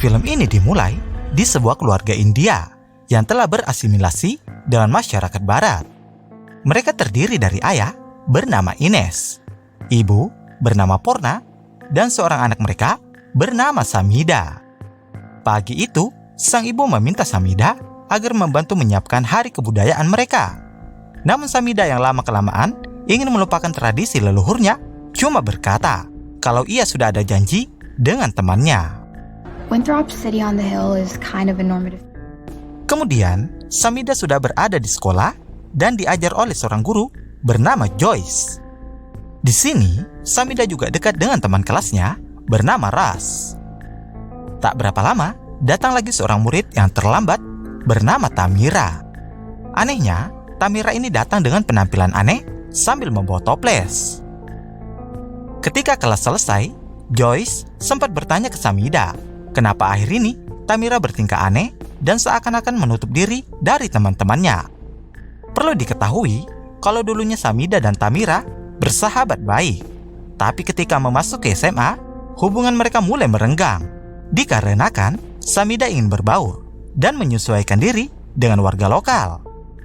Film ini dimulai di sebuah keluarga India yang telah berasimilasi dengan masyarakat barat. Mereka terdiri dari ayah bernama Ines, ibu bernama Porna, dan seorang anak mereka bernama Samida. Pagi itu, sang ibu meminta Samida agar membantu menyiapkan hari kebudayaan mereka. Namun Samida yang lama-kelamaan ingin melupakan tradisi leluhurnya, cuma berkata kalau ia sudah ada janji dengan temannya. Winthrop City on the Hill is kind of a normative. Kemudian, Samida sudah berada di sekolah dan diajar oleh seorang guru bernama Joyce. Di sini, Samida juga dekat dengan teman kelasnya bernama Ras. Tak berapa lama, datang lagi seorang murid yang terlambat bernama Tamira. Anehnya, Tamira ini datang dengan penampilan aneh sambil membawa toples. Ketika kelas selesai, Joyce sempat bertanya ke Samida, kenapa akhir ini Tamira bertingkah aneh dan seakan-akan menutup diri dari teman-temannya. Perlu diketahui, kalau dulunya Samida dan Tamira bersahabat baik. Tapi ketika memasuki SMA, hubungan mereka mulai merenggang. Dikarenakan Samida ingin berbaur dan menyesuaikan diri dengan warga lokal.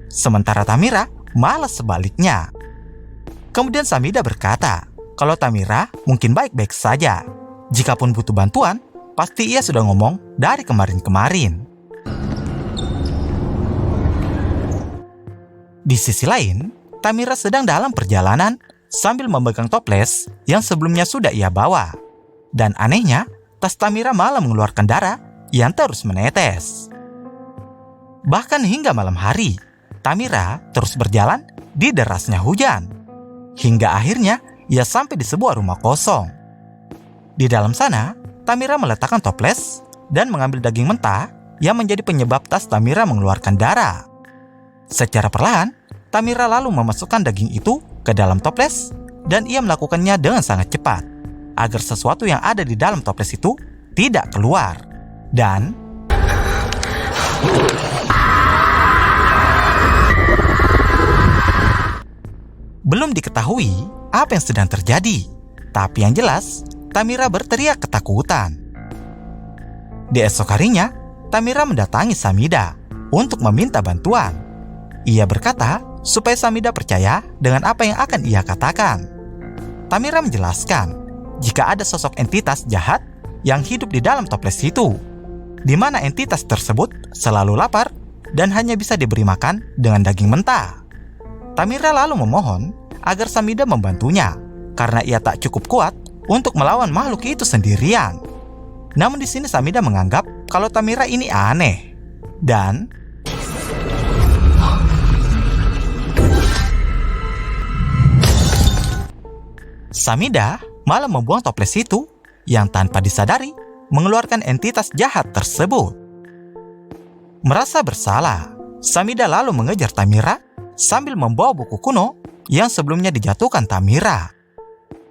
Sementara Tamira malah sebaliknya. Kemudian Samida berkata, kalau Tamira mungkin baik-baik saja. Jikapun butuh bantuan, pasti ia sudah ngomong dari kemarin-kemarin. Di sisi lain, Tamira sedang dalam perjalanan sambil memegang toples yang sebelumnya sudah ia bawa. Dan anehnya, tas Tamira malah mengeluarkan darah yang terus menetes. Bahkan hingga malam hari, Tamira terus berjalan di derasnya hujan. Hingga akhirnya ia sampai di sebuah rumah kosong. Di dalam sana, Tamira meletakkan toples dan mengambil daging mentah yang menjadi penyebab tas Tamira mengeluarkan darah. Secara perlahan, Tamira lalu memasukkan daging itu ke dalam toples dan ia melakukannya dengan sangat cepat agar sesuatu yang ada di dalam toples itu tidak keluar. Dan belum diketahui apa yang sedang terjadi, tapi yang jelas Tamira berteriak ketakutan. Di esok harinya, Tamira mendatangi Samida untuk meminta bantuan. Ia berkata supaya Samida percaya dengan apa yang akan ia katakan. Tamira menjelaskan jika ada sosok entitas jahat yang hidup di dalam toples itu, di mana entitas tersebut selalu lapar dan hanya bisa diberi makan dengan daging mentah. Tamira lalu memohon agar Samida membantunya karena ia tak cukup kuat untuk melawan makhluk itu sendirian. Namun di sini Samida menganggap kalau Tamira ini aneh. Dan Samida malah membuang toples itu yang tanpa disadari mengeluarkan entitas jahat tersebut. Merasa bersalah, Samida lalu mengejar Tamira sambil membawa buku kuno yang sebelumnya dijatuhkan Tamira.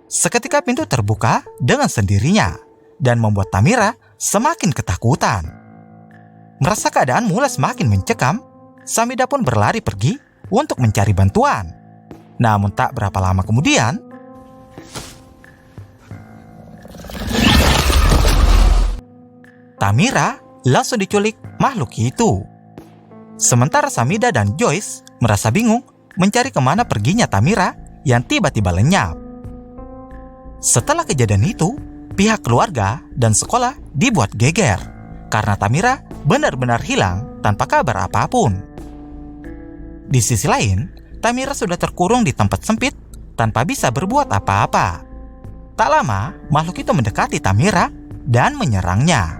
Seketika pintu terbuka dengan sendirinya dan membuat Tamira semakin ketakutan. Merasa keadaan mulai semakin mencekam, Samida pun berlari pergi untuk mencari bantuan. Namun tak berapa lama kemudian, Tamira langsung diculik makhluk itu. Sementara Samida dan Joyce merasa bingung mencari kemana perginya Tamira yang tiba-tiba lenyap. Setelah kejadian itu, pihak keluarga dan sekolah dibuat geger karena Tamira benar-benar hilang tanpa kabar apapun. Di sisi lain, Tamira sudah terkurung di tempat sempit tanpa bisa berbuat apa-apa. Tak lama, makhluk itu mendekati Tamira dan menyerangnya.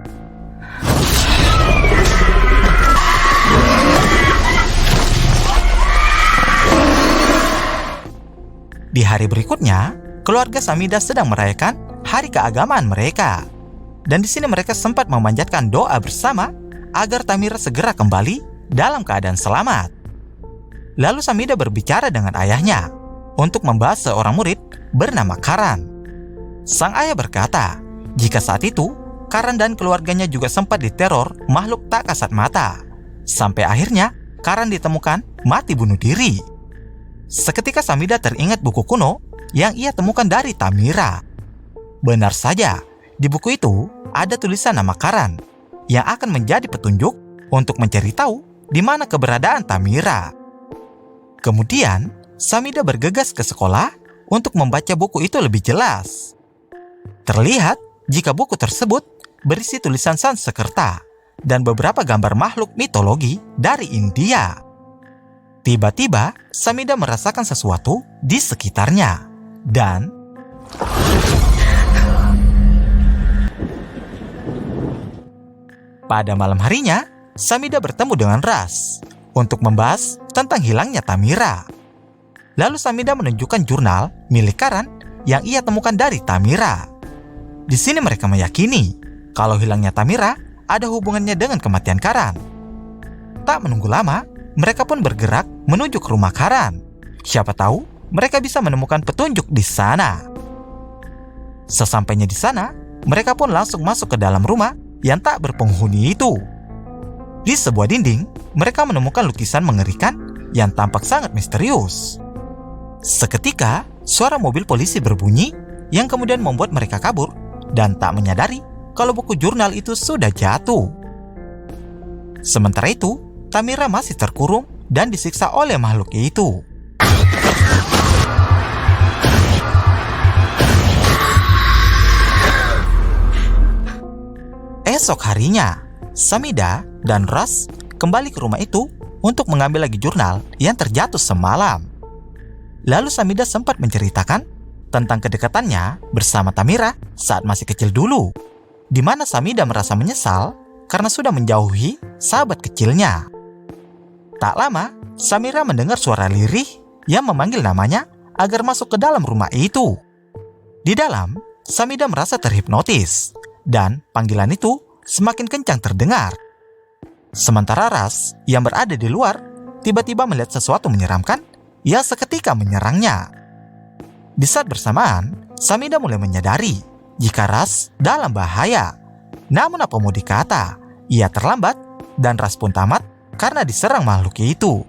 Di hari berikutnya, keluarga Samida sedang merayakan hari keagamaan mereka. Dan di sini mereka sempat memanjatkan doa bersama agar Tamira segera kembali dalam keadaan selamat. Lalu Samida berbicara dengan ayahnya untuk membahas seorang murid bernama Karan. Sang ayah berkata, jika saat itu Karan dan keluarganya juga sempat diteror makhluk tak kasat mata. Sampai akhirnya Karan ditemukan mati bunuh diri. Seketika Samida teringat buku kuno yang ia temukan dari Tamira. Benar saja, di buku itu ada tulisan nama Karan yang akan menjadi petunjuk untuk mencari tahu di mana keberadaan Tamira. Kemudian, Samida bergegas ke sekolah untuk membaca buku itu lebih jelas. Terlihat jika buku tersebut berisi tulisan Sanskerta dan beberapa gambar makhluk mitologi dari India. Tiba-tiba, Samida merasakan sesuatu di sekitarnya. Dan pada malam harinya, Samida bertemu dengan Ras untuk membahas tentang hilangnya Tamira. Lalu Samida menunjukkan jurnal milik Karan yang ia temukan dari Tamira. Di sini mereka meyakini kalau hilangnya Tamira ada hubungannya dengan kematian Karan. Tak menunggu lama, mereka pun bergerak menuju ke rumah Karan. Siapa tahu mereka bisa menemukan petunjuk di sana. Sesampainya di sana, mereka pun langsung masuk ke dalam rumah yang tak berpenghuni itu. Di sebuah dinding, mereka menemukan lukisan mengerikan yang tampak sangat misterius. Seketika, suara mobil polisi berbunyi yang kemudian membuat mereka kabur dan tak menyadari kalau buku jurnal itu sudah jatuh. Sementara itu, Tamira masih terkurung dan disiksa oleh makhluk itu. Esok harinya, Samida dan Ras kembali ke rumah itu untuk mengambil lagi jurnal yang terjatuh semalam. Lalu Samida sempat menceritakan tentang kedekatannya bersama Tamira saat masih kecil dulu, di mana Samida merasa menyesal karena sudah menjauhi sahabat kecilnya. Tak lama, Samira mendengar suara lirih yang memanggil namanya agar masuk ke dalam rumah itu. Di dalam, Samida merasa terhipnotis dan panggilan itu semakin kencang terdengar. Sementara Ras yang berada di luar tiba-tiba melihat sesuatu menyeramkan yang seketika menyerangnya. Di saat bersamaan, Samida mulai menyadari jika Ras dalam bahaya. Namun apa mau dikata, ia terlambat dan Ras pun tamat karena diserang makhluk itu.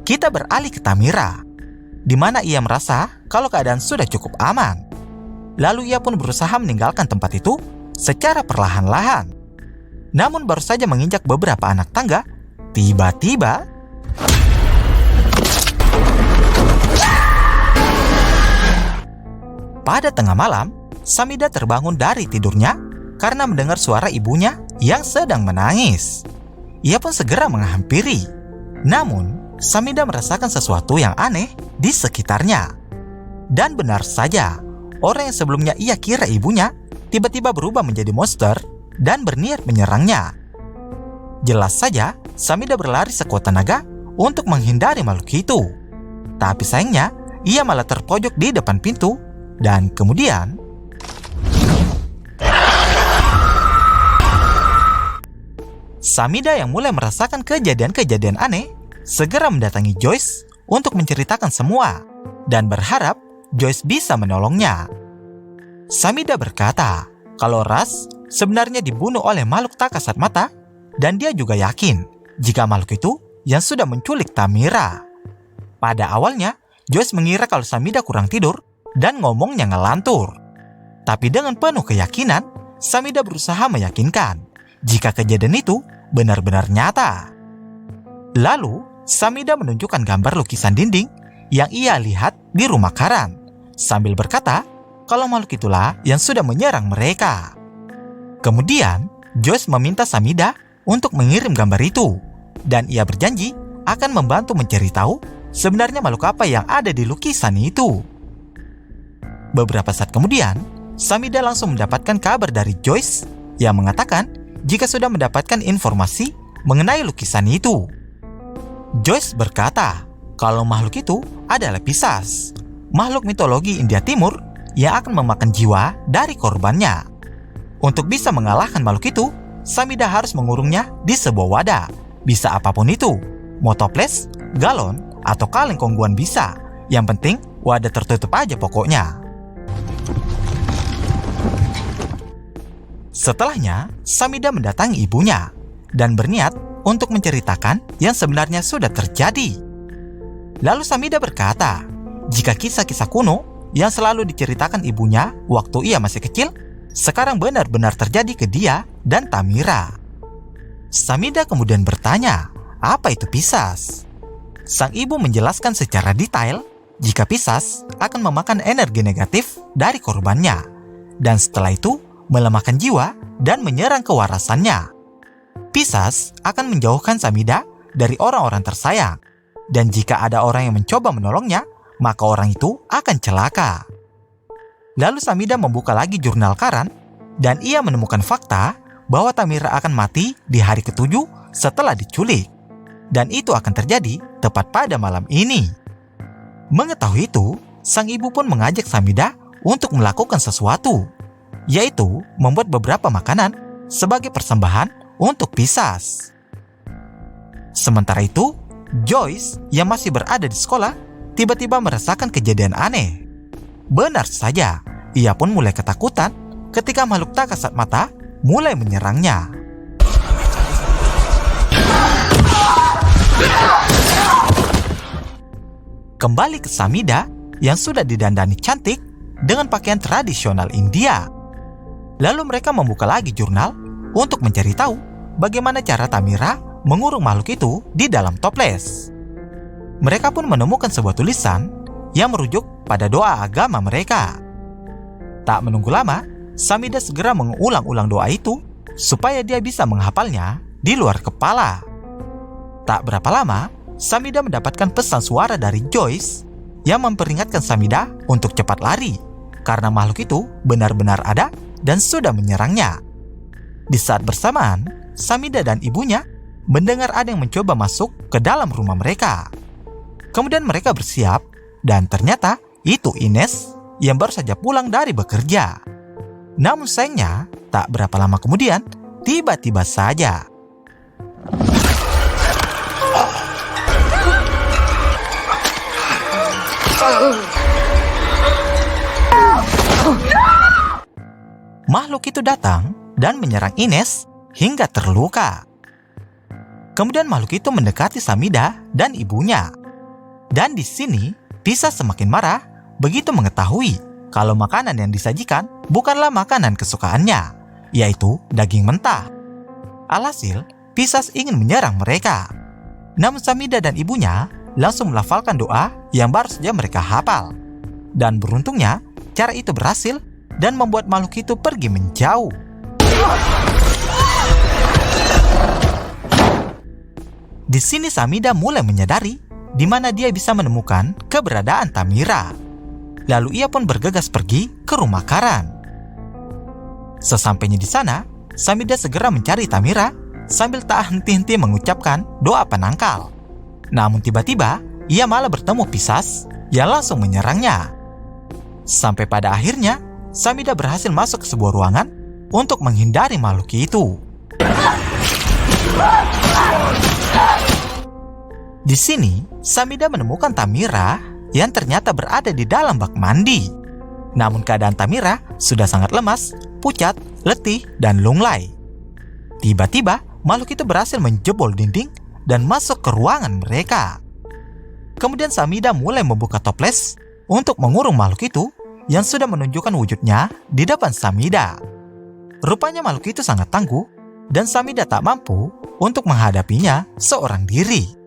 Kita beralih ke Tamira, di mana ia merasa kalau keadaan sudah cukup aman. Lalu ia pun berusaha meninggalkan tempat itu secara perlahan-lahan. Namun baru saja menginjak beberapa anak tangga, tiba-tiba pada tengah malam, Samida terbangun dari tidurnya karena mendengar suara ibunya yang sedang menangis. Ia pun segera menghampiri. Namun, Samida merasakan sesuatu yang aneh di sekitarnya. Dan benar saja, orang yang sebelumnya ia kira ibunya tiba-tiba berubah menjadi monster dan berniat menyerangnya. Jelas saja, Samida berlari sekuat tenaga untuk menghindari makhluk itu. Tapi sayangnya, ia malah terpojok di depan pintu dan kemudian Samida yang mulai merasakan kejadian-kejadian aneh segera mendatangi Joyce untuk menceritakan semua dan berharap Joyce bisa menolongnya. Samida berkata kalau Ras sebenarnya dibunuh oleh makhluk tak kasat mata dan dia juga yakin jika makhluk itu yang sudah menculik Tamira. Pada awalnya, Joyce mengira kalau Samida kurang tidur dan ngomongnya ngelantur. Tapi dengan penuh keyakinan, Samida berusaha meyakinkan jika kejadian itu benar-benar nyata. Lalu, Samida menunjukkan gambar lukisan dinding yang ia lihat di rumah Karan, sambil berkata kalau makhluk itulah yang sudah menyerang mereka. Kemudian, Joyce meminta Samida untuk mengirim gambar itu, dan ia berjanji akan membantu mencari tahu sebenarnya makhluk apa yang ada di lukisan itu. Beberapa saat kemudian, Samida langsung mendapatkan kabar dari Joyce yang mengatakan jika sudah mendapatkan informasi mengenai lukisan itu. Joyce berkata kalau makhluk itu adalah Pisces, makhluk mitologi India Timur yang akan memakan jiwa dari korbannya. Untuk bisa mengalahkan makhluk itu, Samida harus mengurungnya di sebuah wadah, bisa apapun itu, mau toples, galon, atau kaleng kongguan bisa. Yang penting wadah tertutup aja pokoknya. Setelahnya, Samida mendatangi ibunya dan berniat untuk menceritakan yang sebenarnya sudah terjadi. Lalu Samida berkata, jika kisah-kisah kuno yang selalu diceritakan ibunya waktu ia masih kecil sekarang benar-benar terjadi ke dia dan Tamira. Samida kemudian bertanya, apa itu Pisces? Sang ibu menjelaskan secara detail jika Pisces akan memakan energi negatif dari korbannya dan setelah itu melemahkan jiwa dan menyerang kewarasannya. Pisces akan menjauhkan Samida dari orang-orang tersayang dan jika ada orang yang mencoba menolongnya, maka orang itu akan celaka. Lalu Samida membuka lagi jurnal Karan dan ia menemukan fakta bahwa Tamira akan mati di hari ke-7 setelah diculik. Dan itu akan terjadi tepat pada malam ini. Mengetahui itu, sang ibu pun mengajak Samida untuk melakukan sesuatu, yaitu membuat beberapa makanan sebagai persembahan untuk Pisces. Sementara itu, Joyce yang masih berada di sekolah tiba-tiba merasakan kejadian aneh. Benar saja, ia pun mulai ketakutan ketika makhluk tak kasat mata mulai menyerangnya. Kembali ke Samida yang sudah didandani cantik dengan pakaian tradisional India. Lalu mereka membuka lagi jurnal untuk mencari tahu bagaimana cara Tamira mengurung makhluk itu di dalam toples. Mereka pun menemukan sebuah tulisan yang merujuk pada doa agama mereka. Tak menunggu lama, Samida segera mengulang-ulang doa itu supaya dia bisa menghafalnya di luar kepala. Tak berapa lama, Samida mendapatkan pesan suara dari Joyce yang memperingatkan Samida untuk cepat lari karena makhluk itu benar-benar ada dan sudah menyerangnya. Di saat bersamaan, Samida dan ibunya mendengar ada yang mencoba masuk ke dalam rumah mereka. Kemudian mereka bersiap dan ternyata itu Ines yang baru saja pulang dari bekerja. Namun sayangnya, tak berapa lama kemudian, tiba-tiba saja makhluk itu datang dan menyerang Ines hingga terluka. Kemudian makhluk itu mendekati Samida dan ibunya. Dan di sini, Pisces semakin marah begitu mengetahui kalau makanan yang disajikan bukanlah makanan kesukaannya, yaitu daging mentah. Alhasil, Pisces ingin menyerang mereka. Namun Samida dan ibunya langsung melafalkan doa yang baru saja mereka hafal. Dan beruntungnya, cara itu berhasil dan membuat makhluk itu pergi menjauh. Di sini Samida mulai menyadari di mana dia bisa menemukan keberadaan Tamira. Lalu ia pun bergegas pergi ke rumah Karan. Sesampainya di sana, Samida segera mencari Tamira sambil tak henti-henti mengucapkan doa penangkal. Namun tiba-tiba, ia malah bertemu Pisces yang langsung menyerangnya. Sampai pada akhirnya, Samida berhasil masuk ke sebuah ruangan untuk menghindari makhluk itu. Di sini, Samida menemukan Tamira yang ternyata berada di dalam bak mandi. Namun keadaan Tamira sudah sangat lemas, pucat, letih, dan lunglai. Tiba-tiba, makhluk itu berhasil menjebol dinding dan masuk ke ruangan mereka. Kemudian Samida mulai membuka toples untuk mengurung makhluk itu yang sudah menunjukkan wujudnya di depan Samida. Rupanya makhluk itu sangat tangguh dan Samida tak mampu untuk menghadapinya seorang diri.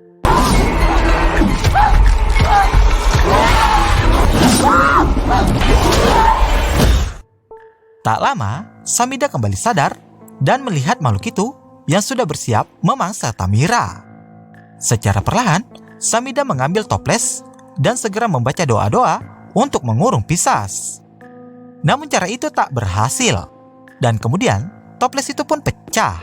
Tak lama, Samida kembali sadar dan melihat makhluk itu yang sudah bersiap memangsa Tamira. Secara perlahan, Samida mengambil toples dan segera membaca doa-doa untuk mengurung Pisces. Namun cara itu tak berhasil, dan kemudian toples itu pun pecah.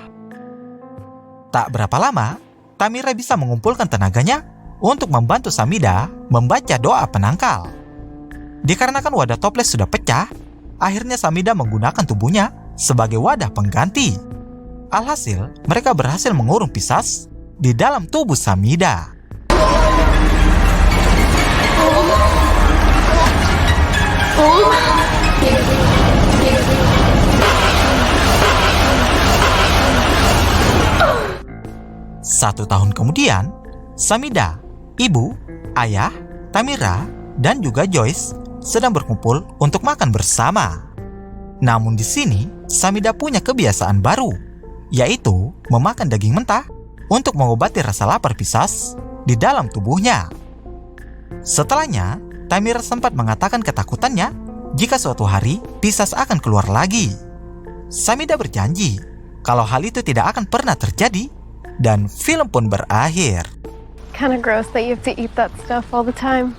Tak berapa lama, Tamira bisa mengumpulkan tenaganya untuk membantu Samida membaca doa penangkal. Dikarenakan wadah toples sudah pecah, akhirnya Samida menggunakan tubuhnya sebagai wadah pengganti. Alhasil, mereka berhasil mengurung Pisces di dalam tubuh Samida. Satu tahun kemudian, Samida, ibu, ayah, Tamira, dan juga Joyce sedang berkumpul untuk makan bersama. Namun di sini, Samida punya kebiasaan baru, yaitu memakan daging mentah untuk mengobati rasa lapar Pisces di dalam tubuhnya. Setelahnya, Tamira sempat mengatakan ketakutannya jika suatu hari Pisces akan keluar lagi. Samida berjanji kalau hal itu tidak akan pernah terjadi dan film pun berakhir. Kind of gross that you have to eat that stuff all the time.